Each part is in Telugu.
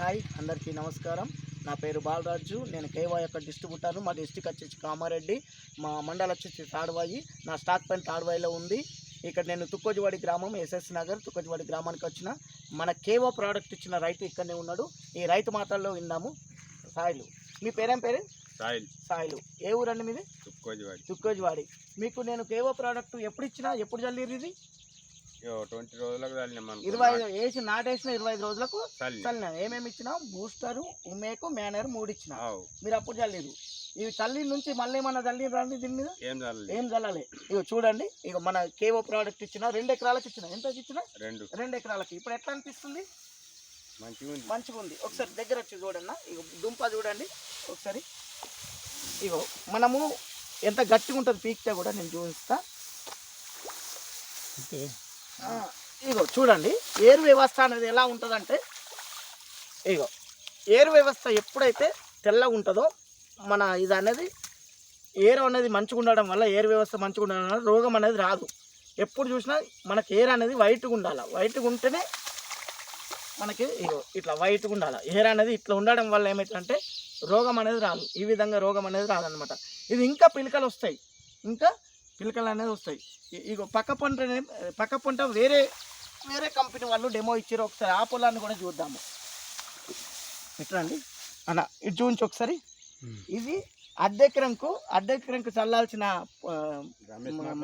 హాయ్ అందరికీ నమస్కారం. నా పేరు బాలరాజు. నేను కేవా యొక్క డిస్ట్రిబ్యూటర్. మా డిస్ట్రిక్ట్ వచ్చేసి కామారెడ్డి, మా మండలం వచ్చేసి తాడ్వాయి. నా స్టాక్ పాయింట్ తాడ్వాయిలో ఉంది. ఇక్కడ నేను తుక్కోజివాడి గ్రామం, ఎస్ఎస్ నగర్ తుక్కోజివాడి గ్రామానికి వచ్చిన. మన కేవా ప్రోడక్ట్ ఇచ్చిన రైతు ఇక్కడనే ఉన్నాడు. ఈ రైతు మాటల్లో విందాము. సాయిలు, మీ పేరేం పేరు? సాయిలు. ఏ ఊరండి మీది? తుక్కోజివాడి. మీకు నేను కేవా ప్రోడక్ట్ ఎప్పుడు ఇచ్చినా, ఎప్పుడు చల్లిరు? ఇది 20 రోజులకు 25 వేసి నాటేసిన 25 రోజులకు చల్లిన. ఏమేమి ఇచ్చినా? బూస్టరు, ఉమేకు, మేనర్ 3 ఇచ్చిన. మీరు అప్పుడు చల్లిరు. ఇవి చల్లి నుంచి మళ్ళీ ఏమన్నా చల్లిరు రండి? దీని మీద ఏం చల్లాలి. ఇక చూడండి, ఇక మన కేవో ప్రోడక్ట్ ఇచ్చిన 2 ఎకరాలకు ఇచ్చిన. ఎంత ఇచ్చిన? 2 ఎకరాలకి. ఇప్పుడు ఎట్లా అనిపిస్తుంది? మంచిగా ఉంది. ఒకసారి దగ్గర వచ్చి చూడన్నా. ఇక దుంప చూడండి ఒకసారి. ఇగో మనము ఎంత గట్టిగా ఉంటుంది పీక్తే కూడా నేను చూపిస్తా. ఇగో చూడండి, ఏరు వ్యవస్థ అనేది ఎలా ఉంటుందంటే, ఇగో ఏరు వ్యవస్థ ఎప్పుడైతే తెల్లగా ఉంటుందో మన ఇది అనేది ఏరు అనేది మంచిగా ఉండడం వల్ల, ఏరు వ్యవస్థ మంచిగా ఉండడం వల్ల రోగం అనేది రాదు. ఎప్పుడు చూసినా మనకి ఏరు అనేది వైట్గా ఉండాలి. వైట్గా ఉంటేనే మనకి ఇగో ఇట్లా వైట్గా ఉండాలి. ఏరు అనేది ఇట్లా ఉండడం వల్ల ఏమవుతుందంటే రోగం అనేది రాదు. ఈ విధంగా రోగం అనేది రాదనమాట. ఇది ఇంకా పిలకలు వస్తాయి, ఇంకా పిలకలు అనేది వస్తాయి. ఇగో పక్క పంట వేరే కంపెనీ వాళ్ళు డెమో ఇచ్చారు. ఒకసారి ఆ పొలాన్ని కూడా చూద్దాము. ఎట్లా అండి అన్న, ఇది చూపించి ఒకసారి. ఇది అద్దెకరంకు చల్లాల్సిన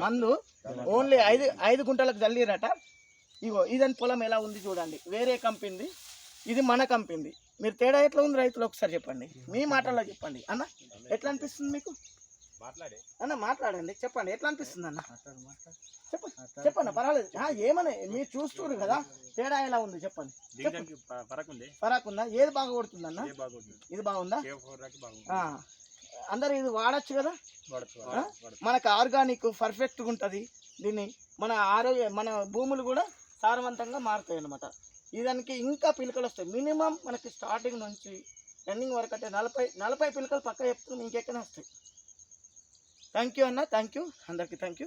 మందు ఓన్లీ 5 గుంటలకు చల్లిరట. ఇగో ఇదని పొలం ఎలా ఉంది చూడండి. వేరే కంపెనీది, ఇది మన కంపెనీది. మీరు తేడా ఎట్లా ఉంది రైతులు ఒకసారి చెప్పండి, మీ మాటల్లో చెప్పండి అన్న. ఎట్లా అనిపిస్తుంది మీకు అన్న? మాట్లాడండి, చెప్పండి ఎట్లా అనిపిస్తుంది అన్న? చెప్పండి పర్వాలేదు. ఏమని మీరు చూస్తున్నారు కదా, తేడా ఎలా ఉంది చెప్పండి. ఫరక్ ఉందా? ఏది బాగా కొడుతుంది అన్న? ఇది బాగుందా? అందరు ఇది వాడచ్చు కదా. మనకు ఆర్గానిక్ పర్ఫెక్ట్గా ఉంటుంది. దీన్ని మన భూములు కూడా సారవంతంగా మారుతాయి అన్నమాట. దానికి ఇంకా పిలకలు వస్తాయి. మినిమం మనకి స్టార్టింగ్ నుంచి ఎండింగ్ వరకు అంటే 40 పిలకలు పక్క చెప్తున్నాం, ఇంకెక్కడే వస్తాయి. థ్యాంక్ యూ అన్న, థ్యాంక్ యూ అందరికీ, థ్యాంక్ యూ.